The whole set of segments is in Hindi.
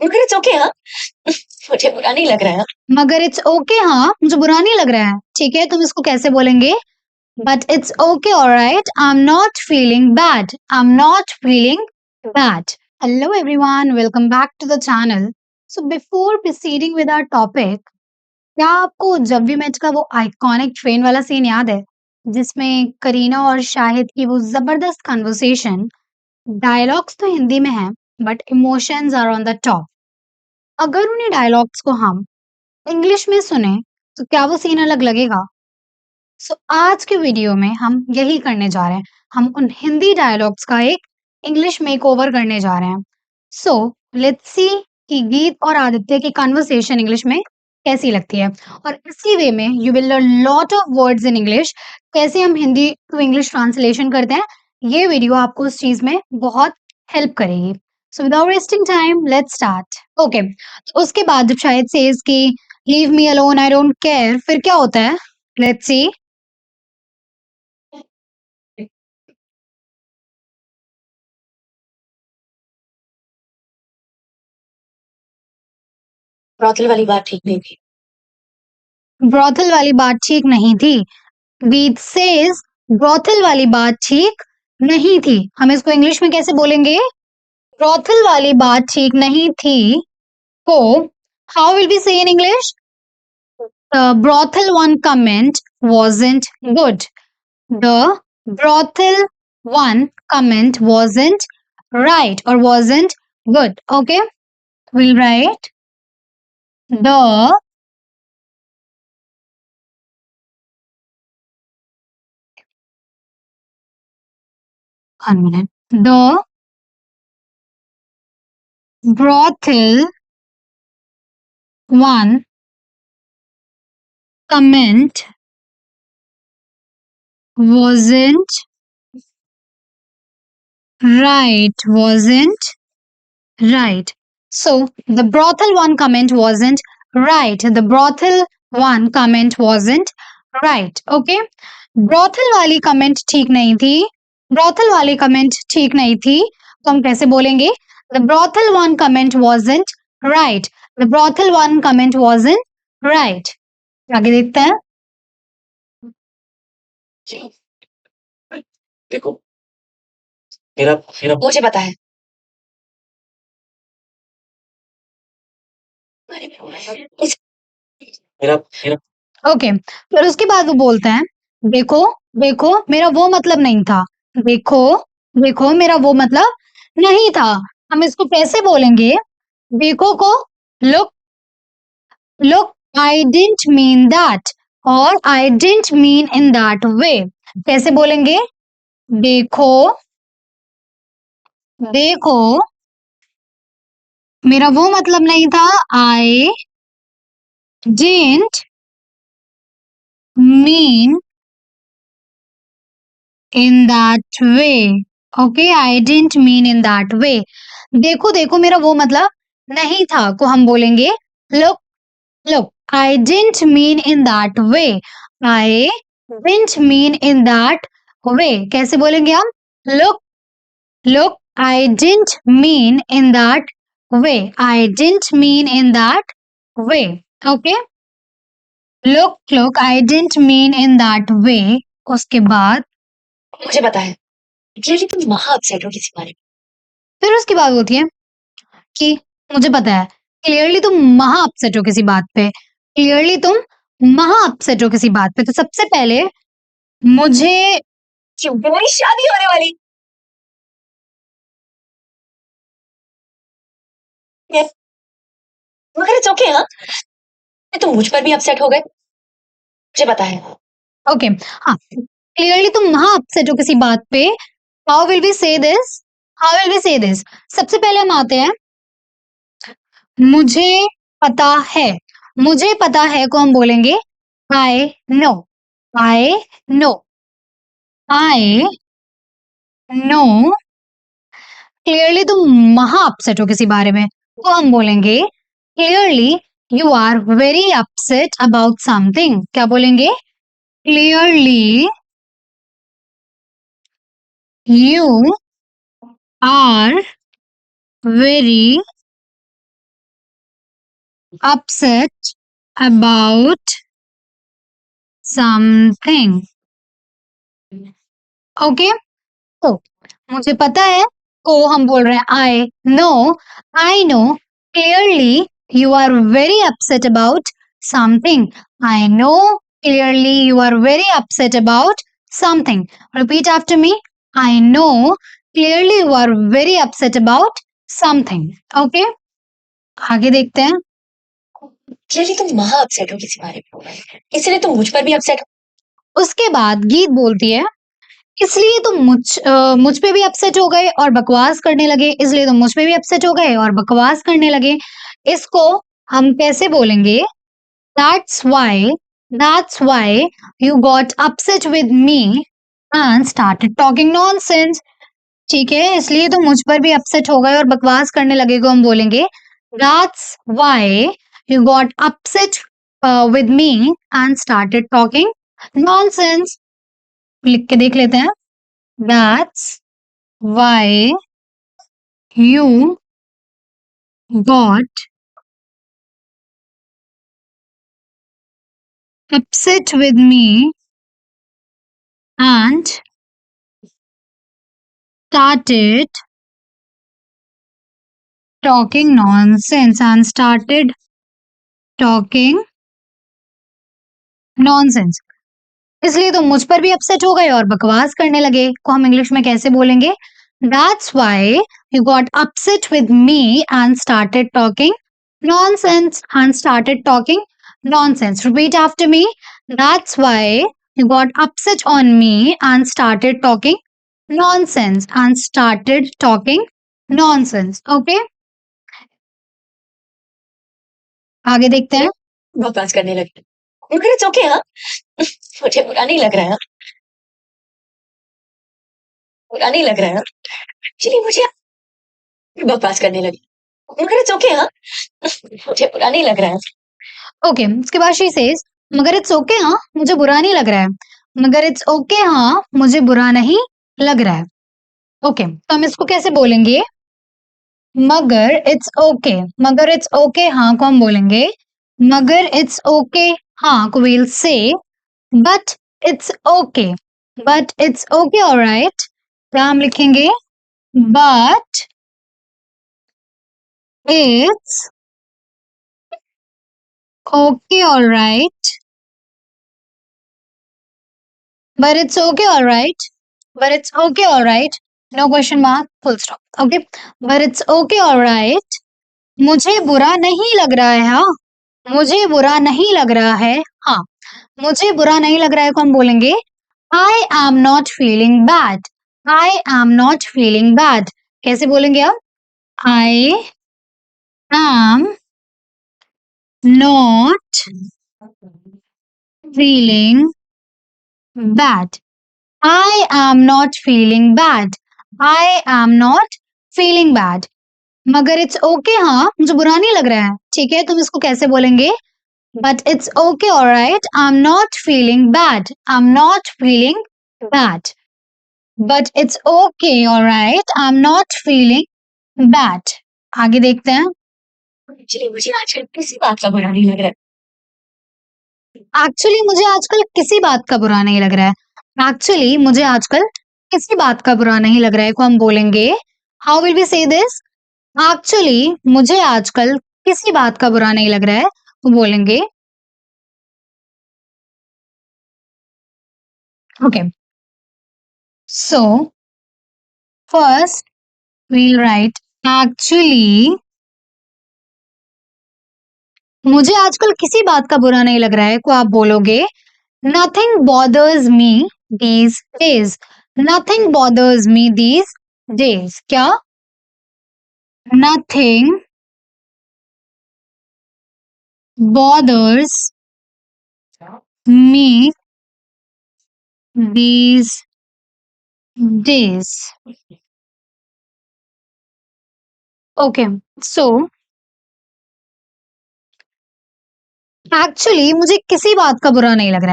मगर इट्स ओके हाँ मुझे बुरा नहीं लग रहा है मगर इट्स ओके हाँ मुझे बुरा नहीं लग रहा है ठीक है तुम इसको कैसे बोलेंगे but it's okay alright I am not feeling bad I am not feeling bad hello everyone welcome back to the channel so before proceeding with our topic क्या आपको जब वी मेट का वो आइकॉनिक ट्रेन वाला सीन याद है जिसमें करीना और शाहिद की वो जबरदस्त कन्वर्सेशन डायलॉग्स तो हिंदी में है but emotions are on the top अगर उन्हीं डायलॉग्स को हम इंग्लिश में सुने तो क्या वो सीन अलग लगेगा सो आज के वीडियो में हम यही करने जा रहे हैं हम उन हिंदी डायलॉग्स का एक इंग्लिश मेकओवर करने जा रहे हैं सो लेट्स सी कि गीत और आदित्य की कन्वर्सेशन इंग्लिश में कैसी लगती है और इसी वे में you will learn lot of words in English कैसे हम हिंदी टू इंग्लिश ट्रांसलेशन करते हैं ये वीडियो आपको उस चीज में बहुत हेल्प करेगी so without wasting time let's start okay उसके बाद जब शायद सेज कि leave me alone I don't care फिर क्या होता है लेट्स सी ब्रॉथल वाली बात ठीक नहीं थी ब्रॉथल वाली बात ठीक नहीं थी बीट सेज ब्रॉथल वाली बात ठीक नहीं थी हम इसको इंग्लिश में कैसे बोलेंगे ब्रॉथल वाली बात ठीक नहीं थी को हाउ विल बी से in English the brothel one comment wasn't good the brothel one comment wasn't right or wasn't good okay we'll write the 1 minute the brothel one comment wasn't right. So the brothel one comment wasn't right. The brothel one comment wasn't right. Okay. brothel वाली कमेंट ठीक नहीं थी brothel वाली कमेंट ठीक नहीं थी तो हम कैसे बोलेंगे the brothel one comment wasn't right. The brothel one comment wasn't right. आगे देखते हैं देखो मेरा मेरा मुझे पता है मेरा मेरा ओके फिर उसके बाद वो बोलते हैं देखो देखो मेरा वो मतलब नहीं था देखो देखो मेरा वो मतलब नहीं था हम इसको कैसे बोलेंगे देखो को look look I didn't mean that और I didn't mean in that way कैसे बोलेंगे देखो देखो मेरा वो मतलब नहीं था I didn't mean in that way okay I didn't mean in that way देखो देखो मेरा वो मतलब नहीं था को हम बोलेंगे look look I didn't mean in that way I didn't mean in that way कैसे बोलेंगे हम look look I didn't mean in that way I didn't mean in that way okay look look I didn't mean in that way उसके बाद मुझे पता है क्योंकि तुम महा अपसेट हो किसी बारे में फिर उसकी बात होती है कि मुझे पता है क्लियरली तुम महा अपसेट हो किसी बात पे क्लियरली तुम महा अपसेट हो किसी बात पे तो सबसे पहले मुझे क्यों तुम्हारी शादी होने वाली Yes. मगर इट्स ओके हाँ तुम मुझ पर भी अपसेट हो गए मुझे पता है ओके हाँ क्लियरली तुम महा अपसेट हो किसी बात पे हाउ विल वी से दिस हाउ विल वी से दिस सबसे पहले हम आते हैं मुझे पता है मुझे पता है को हम बोलेंगे I know I know I know clearly तुम महा अपसेट हो किसी बारे में तो हम बोलेंगे clearly you are very upset about something क्या बोलेंगे clearly you are very upset about something. Okay, तो मुझे पता है, को हम बोल रहे हैं I know clearly you are very upset about something. I know clearly you are very upset about something. Repeat after me. I know clearly you are very upset about something. Okay, आगे देखते हैं. क्लियरली तुम महा अपसेट हो किसी बारे में, इसलिए तुम मुझ पर भी अपसेट हो। उसके बाद गीत बोलती है, इसलिए तुम मुझ पे भी अपसेट हो गए और बकवास करने लगे. इसलिए तुम मुझ पे भी अपसेट हो गए और बकवास करने लगे. इसको हम कैसे बोलेंगे? That's why you got upset with me and started talking nonsense. ठीक है, इसलिए तुम मुझ पर भी अपसेट हो गए और बकवास करने लगे को हम बोलेंगे That's why you got upset with me and started talking nonsense. लिख के देख लेते हैं. That's why you got upset with me and started talking nonsense इसलिए तुम मुझ पर भी अपसेट हो गए और बकवास करने लगे को हम इंग्लिश में कैसे बोलेंगे? That's why you got upset with me and started talking nonsense. Repeat after me. That's why you got upset on me and started talking nonsense. Okay? आगे देखते हैं. बकवास करने लगे. मगर इट्स ओके. हाँ, मुझे बुरा नहीं लग रहा है. एक्चुअली मुझे बकवास करने लगी. मगर इट्स ओके. हाँ, मुझे बुरा नहीं लग रहा है. ओके, उसके बाद शी सेज, मगर इट्स ओके. हाँ, मुझे बुरा नहीं लग रहा है. मगर इट्स ओके. हाँ, मुझे बुरा नहीं लग रहा है. ओके, तो हम इसको कैसे बोलेंगे? मगर इट्स ओके हाँ को हम बोलेंगे मगर इट्स ओके हाँ को we'll say but it's okay alright. क्या हम लिखेंगे? but it's okay alright. No question mark, full stop. Okay, but it's okay alright. मुझे बुरा नहीं लग रहा है. हाँ, मुझे बुरा नहीं लग रहा है. हाँ, मुझे बुरा नहीं लग रहा है को हम बोलेंगे I am not feeling bad. कैसे बोलेंगे आप? I am not feeling bad. I am not feeling bad. मगर इट्स ओके हाँ मुझे बुरा नहीं लग रहा है. ठीक है, तुम इसको कैसे बोलेंगे? But it's okay alright. I'm not feeling bad. But it's okay alright. I'm not feeling bad. आगे देखते हैं. एक्चुअली मुझे आजकल किसी बात का बुरा नहीं लग रहा है. एक्चुअली मुझे आजकल किसी बात का बुरा नहीं लग रहा है. एक्चुअली मुझे आजकल किसी बात का बुरा नहीं लग रहा है को हम बोलेंगे. हाउ विल वी से दिस? एक्चुअली मुझे आजकल किसी बात का बुरा नहीं लग रहा है तो बोलेंगे. Okay, so first we'll write actually मुझे आजकल किसी बात का बुरा नहीं लग रहा है को आप बोलोगे nothing bothers me these days. क्या? nothing bothers me these days. Okay, so actually मुझे किसी बात का बुरा नहीं लग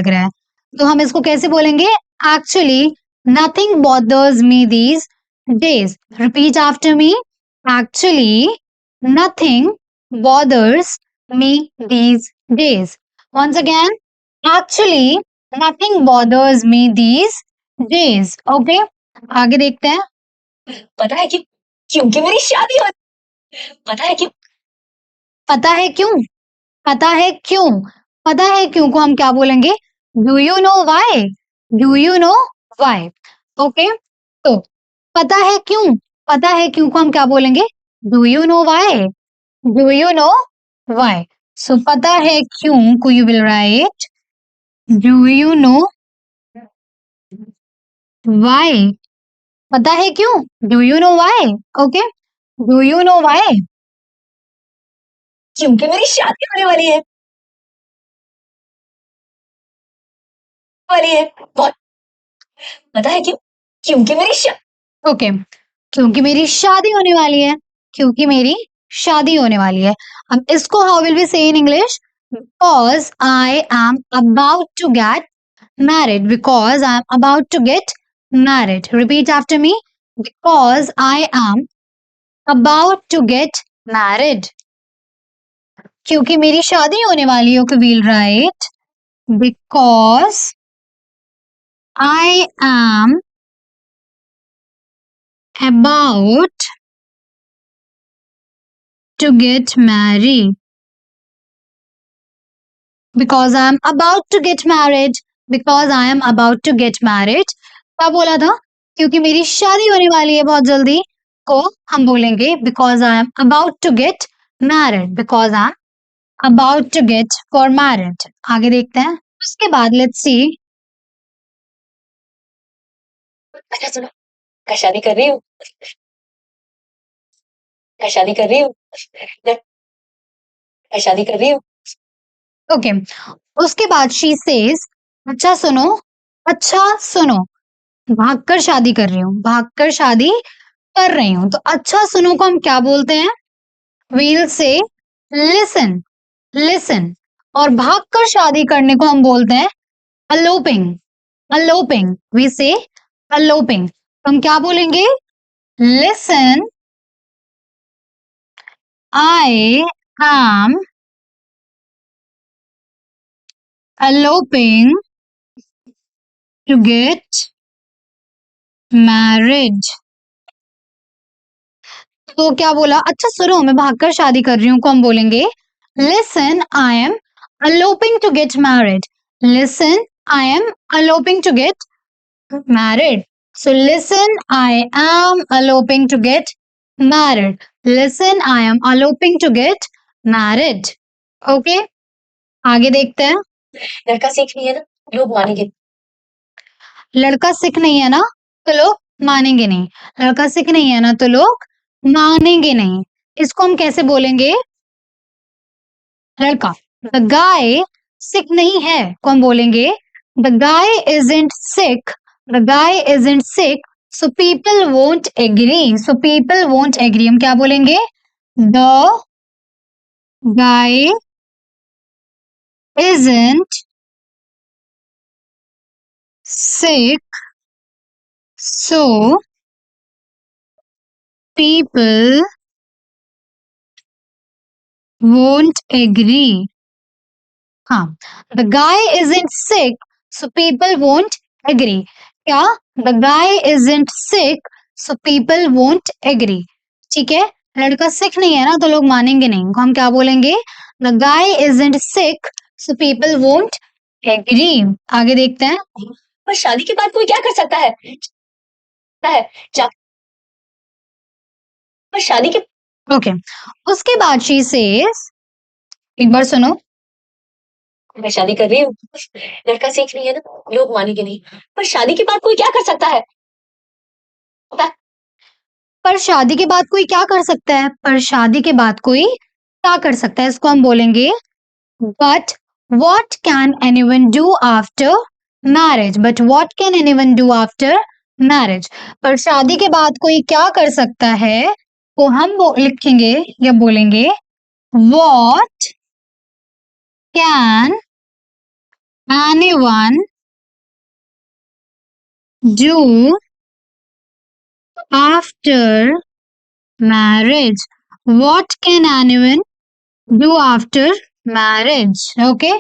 रहा है. तो हम इसको कैसे बोलेंगे? Actually nothing bothers me these days. Repeat after me. Actually nothing bothers me these days. Once again, actually, nothing bothers me these days. Okay, आगे देखते हैं. पता है कि क्योंकि मेरी शादी हो पता है कि पता है क्यों? पता है क्यों? पता है क्यों को हम क्या बोलेंगे? Do you know why? Do you know why? Okay, तो पता है क्यों? पता है क्यों को हम क्या बोलेंगे? Do you know why? Do you know why? So पता है क्यों को you will write do you know why? पता है क्यों? Do you know why? Okay, do you know why? क्योंकि मेरी शादी होने वाली है बहुत पता है कि क्योंकि मेरी ओके, क्योंकि मेरी शादी होने वाली है. क्योंकि मेरी शादी होने वाली है. अब इसको how will we say in English? Because I am about to get married. Because I am about to get married. Repeat after me. Because I am about to get married. क्योंकि मेरी शादी होने वाली है. We'll write because I am about to get married. Because I am about to get married. Because I am about to get married. क्या बोला था? क्योंकि मेरी शादी होने वाली है बहुत जल्दी को हम बोलेंगे because I am about to get married. Because I am about to get for married. आगे देखते हैं. उसके बाद let's see. अच्छा सुनो मैं शादी कर रही हूँ मैं शादी कर रही हूँ मैं शादी कर रही हूँ Okay. उसके बाद she says अच्छा सुनो. अच्छा सुनो. भागकर शादी कर रही हूँ. भागकर शादी कर रही हूँ. तो अच्छा सुनो को हम क्या बोलते हैं? We'll say listen. Listen. और भागकर शादी करने को हम बोलते हैं eloping. Eloping. We say eloping. तो हम क्या बोलेंगे? Listen. I am eloping to get married. तो क्या बोला? अच्छा सुनो मैं भागकर शादी कर रही हूँ को हम बोलेंगे listen I am eloping to get married. Listen I am eloping to get married. So listen I am eloping to get married. Listen I am eloping to get married. Okay, आगे देखते हैं. लड़का सीख नहीं है ना लोग मानेंगे लड़का सिख नहीं है ना तो लोग मानेंगे नहीं. लड़का सिख नहीं है ना तो लोग मानेंगे नहीं. इसको हम कैसे बोलेंगे? लड़का द गाय सिक नहीं है को हम बोलेंगे the guy isn't sick. The guy isn't sick so people won't agree. So people won't agree हम क्या बोलेंगे? The guy isn't sick so people won't agree. हाँ, the guy isn't sick so people won't agree. क्या? The guy isn't sick so people won't agree. ठीक है, लड़का सिक नहीं है ना तो लोग मानेंगे नहीं. हम क्या बोलेंगे? The guy isn't sick so people won't agree. आगे देखते हैं. पर शादी के बाद कोई क्या कर सकता है पर शादी के Okay. उसके बाद she says एक बार सुनो. मैं शादी कर रही हूँ लड़का सीख नहीं है ना लोग मानेंगे नहीं पर शादी के बाद कोई क्या कर सकता है पर शादी के बाद कोई क्या कर सकता है? पर शादी के बाद कोई क्या कर सकता है? इसको हम बोलेंगे but what can anyone do after marriage? But what can anyone do after marriage? पर शादी के बाद कोई क्या कर सकता है को हम लिखेंगे या बोलेंगे what can anyone do after marriage? What can anyone do after marriage? Okay.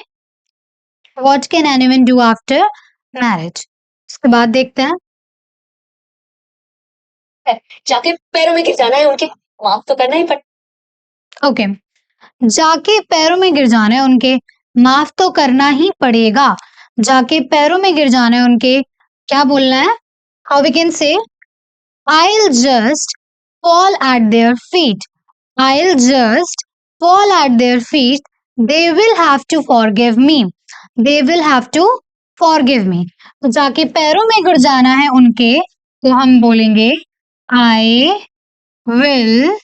What can anyone do after marriage? उसके बाद देखते हैं. जाके पैरों में गिर जाना है उनके, माफ तो करना ही पड़. ओके. जाके पैरों में गिर जाना है उनके, माफ तो करना ही पड़ेगा. जाके पैरों में गिर जाना है उनके, क्या बोलना है? How we can say I'll just fall at their feet. I'll just fall at their feet. They will have to forgive me. They will have to forgive me. तो जाके पैरों में गिर जाना है उनके, तो हम बोलेंगे I will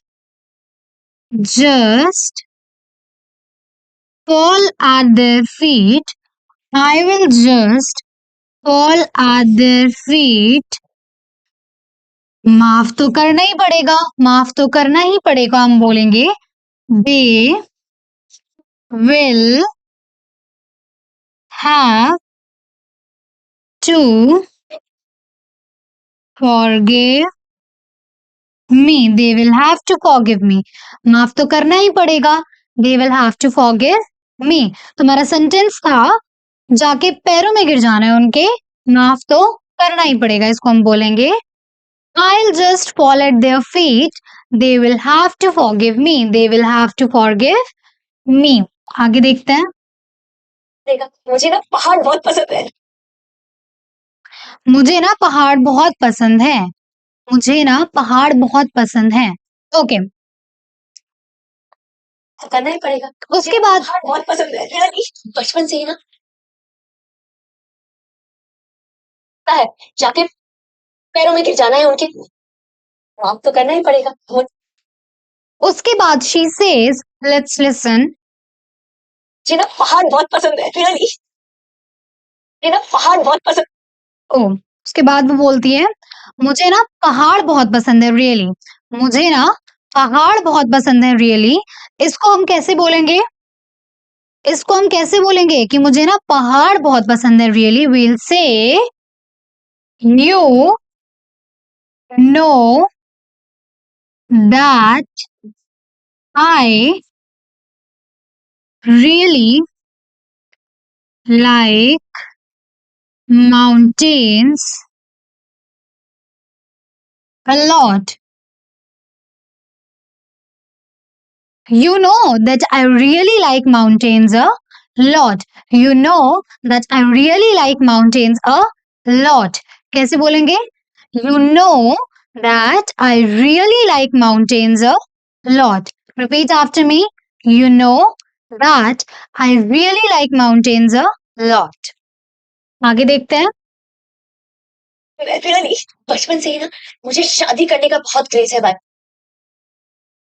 just fall at their feet. I will just fall at their feet. माफ तो करना ही पड़ेगा, माफ तो करना ही पड़ेगा. हम बोलेंगे they will have to forgive me. They will have to forgive me. माफ तो करना ही पड़ेगा. They will have to forgive me. तुम्हारा सेंटेंस था जाके पैरों में गिर जाना है उनके, माफ तो करना ही पड़ेगा. इसको हम बोलेंगे I'll just fall at their feet. They will have to forgive me. They will have to forgive me. आगे देखते हैं. देखा, मुझे ना पहाड़ बहुत पसंद है. मुझे ना पहाड़ बहुत पसंद है. मुझे ना पहाड़ बहुत पसंद है. ओके. तो करना ही पड़ेगा. उसके बाद पहाड़ बहुत पसंद है. Really? बचपन से ही ना है, जाके पैरों में गिर जाना है उनके, माफ तो करना ही पड़ेगा. उसके बाद she says, let's listen. मुझे ना पहाड़ बहुत पसंद है. Really? मुझे ना पहाड़ बहुत पसंद. ओ, उसके बाद वो बोलती है मुझे ना पहाड़ बहुत पसंद है. रियली. मुझे ना पहाड़ बहुत पसंद है. रियली. इसको हम कैसे बोलेंगे? इसको हम कैसे बोलेंगे कि मुझे ना पहाड़ बहुत पसंद है. Really. we'll say you know that I really like mountains a lot. You know that I really like mountains a lot. You know that I really like mountains a lot. कैसे बोलेंगे? You know that I really like mountains a lot. Repeat after me. You know that I really like mountains a lot. आगे देखते हैं. Really? बचपन से ही ना मुझे शादी करने का बहुत क्रेज है भाई.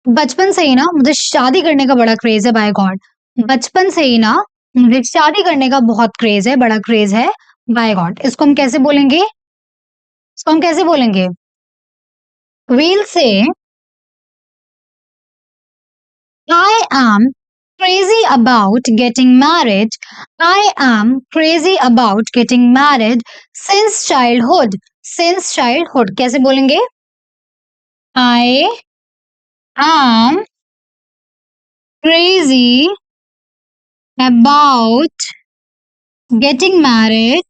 बचपन से ही ना मुझे शादी करने का बड़ा क्रेज है. By God. बचपन से ही ना मुझे शादी करने का बहुत क्रेज है, बड़ा क्रेज है. By God. इसको हम कैसे बोलेंगे? इसको हम कैसे बोलेंगे? We'll say I am crazy about getting married. I am crazy about getting married since childhood. Since childhood. कैसे बोलेंगे? I am crazy about getting married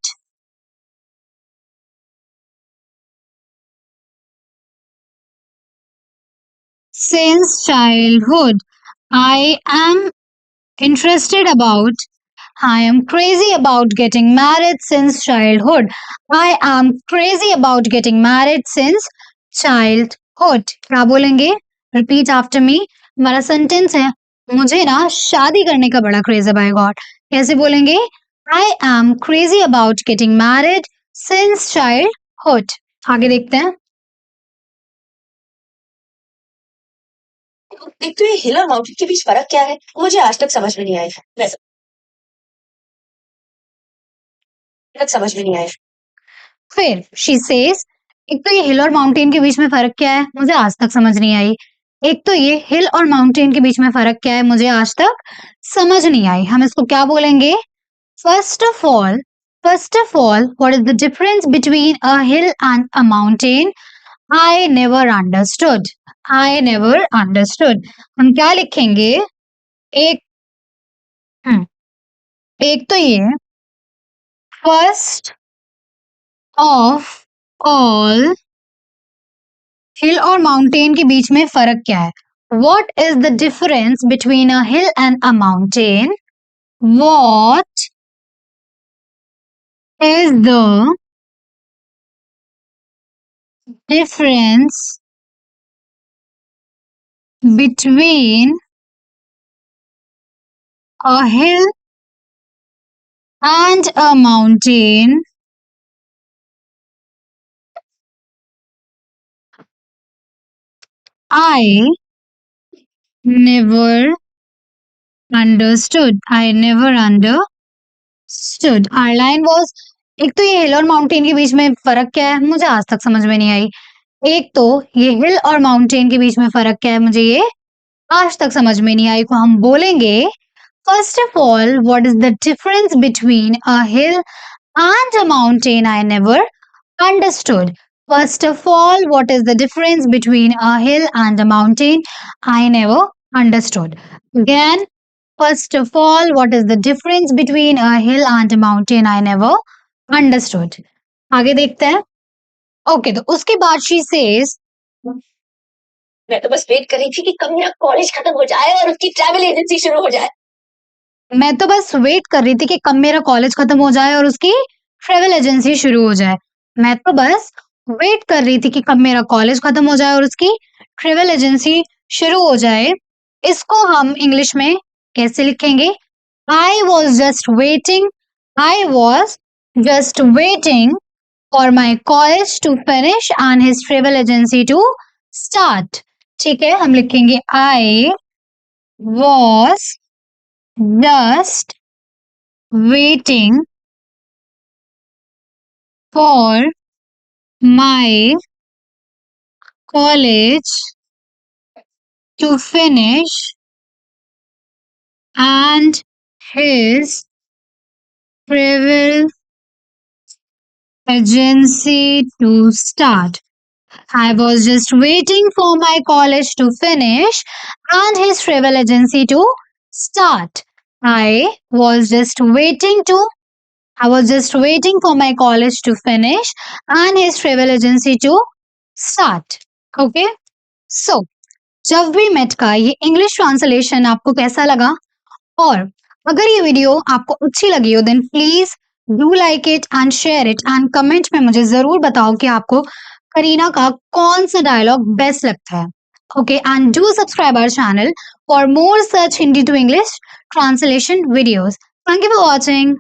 since childhood. I am interested about. I am crazy about getting married since childhood. I am crazy about getting married since childhood. क्या बोलेंगे? Repeat after me. हमारा सेंटेंस है मुझे ना शादी करने का बड़ा क्रेज है. By God. कैसे बोलेंगे? I am crazy about getting married since childhood. आगे देखते हैं. एक तो ये हिल और माउंटेन के बीच फर्क क्या है, मुझे आज तक समझ में नहीं आया. वैसे तक समझ में नहीं आया. फिर she says, एक तो ये हिल और माउंटेन के बीच में फर्क क्या है, मुझे आज तक समझ नहीं आई. एक तो ये हिल और माउंटेन के बीच में फर्क क्या है, मुझे आज तक समझ नहीं आई. हम इसको क्या बोलेंगे? First of all, what is the difference between a hill and a mountain? I never understood. I never understood. हम क्या लिखेंगे? एक एक तो ये फर्स्ट ऑफ ऑल हिल और माउंटेन के बीच में फर्क क्या है? What is the difference between a hill and a mountain? What is the difference between a hill and a mountain? I never understood. I never understood. Our line was एक तो ये हिल और माउंटेन के बीच में फर्क क्या है मुझे आज तक समझ में नहीं आई। एक तो ये हिल और माउंटेन के बीच में फर्क क्या है मुझे ये आज तक समझ में नहीं आई। को हम बोलेंगे first of all what is the difference between a hill and a mountain I never understood. First of all, what is the difference between a hill and a mountain? I never understood. Again, first of all, what is the difference between a hill and a mountain? I never understood. आगे देखते हैं। ओके तो उसके बाद she says मैं तो बस वेट कर रही थी कि कब मेरा कॉलेज खत्म हो जाए और उसकी ट्रैवल एजेंसी शुरू हो जाए। मैं तो बस वेट कर रही थी कि कब मेरा कॉलेज खत्म हो जाए और उसकी ट्रैवल एजेंसी शुरू हो जाए। मैं तो बस वेट कर रही थी कि कब मेरा कॉलेज खत्म हो जाए और उसकी ट्रैवल एजेंसी शुरू हो जाए। इसको हम इंग्लिश में कैसे लिखेंगे? I was just waiting. I was just waiting for my college to finish and his travel agency to start. ठीक है, हम लिखेंगे I was just waiting for my college to finish and his travel agency to start. I was just waiting for my college to finish and his travel agency to start. I was just waiting for my college to finish and his travel agency to start. Okay? So, जब वी मेट का ये इंग्लिश ट्रांसलेशन आपको कैसा लगा? और अगर ये वीडियो आपको अच्छी लगी हो then please do like it and share it and comment में मुझे जरूर बताओ कि आपको करीना का कौन सा डायलॉग बेस्ट लगता है। Okay and do subscribe our channel for more such Hindi to English translation videos. Thank you for watching.